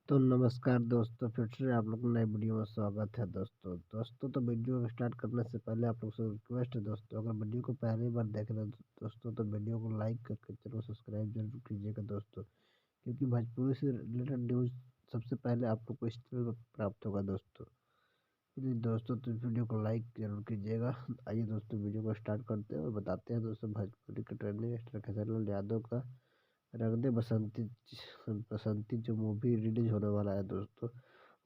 तो नमस्कार दोस्तों, फिर से आप लोग को नई वीडियो में स्वागत है दोस्तों। तो वीडियो को स्टार्ट करने से पहले आप लोग से रिक्वेस्ट है दोस्तों, अगर वीडियो को पहली बार देख रहे हैं दोस्तों तो वीडियो को लाइक करके चलो सब्सक्राइब जरूर कीजिएगा दोस्तों, क्योंकि भोजपुरी से रिलेटेड न्यूज़ सबसे पहले आप लोग को इस चैनल पर प्राप्त होगा दोस्तों। इसलिए दोस्तों तो वीडियो को लाइक जरूर कीजिएगा। आइए दोस्तों वीडियो को स्टार्ट करते हैं और बताते हैं दोस्तों भोजपुरी के ट्रेंडिंग स्टार खेसारी लाल यादव का रंग दे बसंती बसंती जो मूवी रिलीज होने वाला है दोस्तों,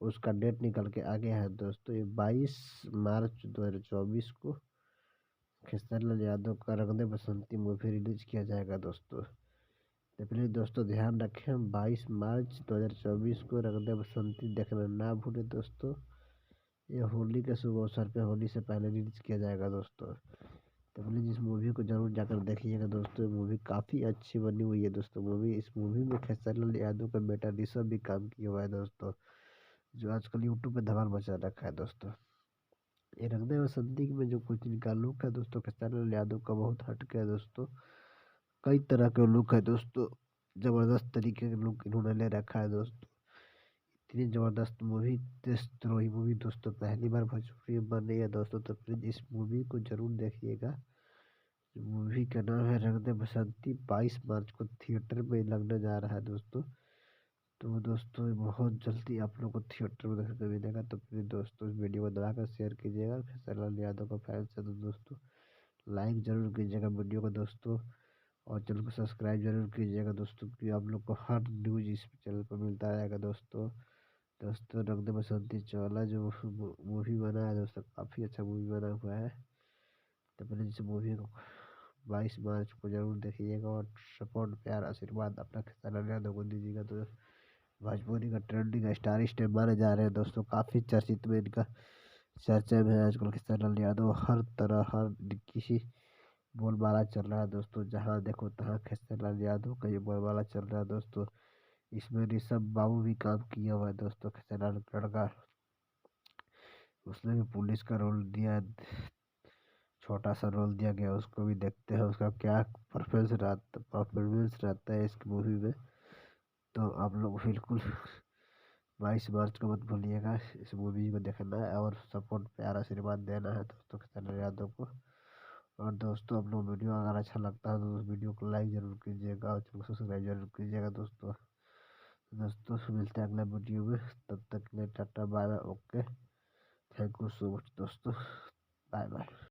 उसका डेट निकल के आ गया है दोस्तों। ये 22 मार्च 2024 को खेसारी लाल यादव का रंग दे बसंती मूवी रिलीज किया जाएगा दोस्तों। तो प्लीज़ दोस्तों ध्यान रखें, 22 मार्च 2024 को रंग दे बसंती देखना ना भूलें दोस्तों। ये होली के शुभ अवसर पे होली से पहले रिलीज किया जाएगा दोस्तों। तो प्लीज़ इस मूवी को जरूर जाकर देखिएगा दोस्तों। ये मूवी काफ़ी अच्छी बनी हुई है दोस्तों। इस मूवी में खेसारी लाल यादव का बेटा ऋषभ भी काम किया हुआ है दोस्तों, जो आजकल यूट्यूब पे धमाल मचा रखा है दोस्तों। ये रंग दे बसंती में जो कुछ इनका लुक है दोस्तों, खेसारी लाल यादव का बहुत हटके है दोस्तों। कई तरह के लुक है दोस्तों, जबरदस्त तरीके के लुक इन्होंने ले रखा है दोस्तों। इतनी जबरदस्त मूवी, देशद्रोही मूवी दोस्तों पहली बार भोजपुरी में बन रही है दोस्तों। तो प्लीज इस मूवी को जरूर देखिएगा। मूवी का नाम है रंग दे बसंती, 22 मार्च को थिएटर में लगने जा रहा है दोस्तों। तो दोस्तों बहुत जल्दी आप लोग को थिएटर में देखने को मिलेगा। तो प्लीज दोस्तों इस वीडियो को दबाकर शेयर कीजिएगा। खेसारी लाल यादव का फैंस है तो दोस्तों लाइक जरूर कीजिएगा वीडियो को दोस्तों, और चैनल को सब्सक्राइब जरूर कीजिएगा दोस्तों, क्योंकि आप लोग को हर न्यूज इस चैनल पर मिलता रहेगा दोस्तों। दोस्तों रंग दे बसंती वाला जो मूवी बना है दोस्तों, काफ़ी अच्छा मूवी बना हुआ है। तो पहले इस मूवी को 22 मार्च को जरूर देखिएगा और सपोर्ट प्यार आशीर्वाद अपना खेसारी लाल यादव को दीजिएगा। तो भोजपुरी का ट्रेंडिंग स्टार इस टाइम माने जा रहे हैं दोस्तों, काफ़ी चर्चित में इनका चर्चा में है आजकल खेसारी लाल यादव। हर तरह हर किसी बोलबाला चल रहा है दोस्तों, जहाँ देखो तहाँ खेसारी लाल यादव का ये बोलबाला चल रहा है दोस्तों। इसमें ऋषभ बाबू भी काम किया हुआ है दोस्तों, खेसारी लाल का लड़का, उसने भी पुलिस का रोल दिया है। छोटा सा रोल दिया गया, उसको भी देखते हैं उसका क्या परफॉर्मेंस रहता है इस मूवी में। तो आप लोग बिल्कुल 22 मार्च को मत भूलिएगा इस मूवी को देखना है, और सपोर्ट प्यार आशीर्वाद देना है दोस्तों खेसारी यादव को। और दोस्तों आप लोग वीडियो अगर अच्छा लगता है तो उस वीडियो को लाइक जरूर कीजिएगा और चैनल को सब्सक्राइब जरूर कीजिएगा दोस्तों। दोस्तों मिलते हैं अगले वीडियो में, तब तक के लिए tata bye bye, okay, thank you so much दोस्तों, बाय बाय।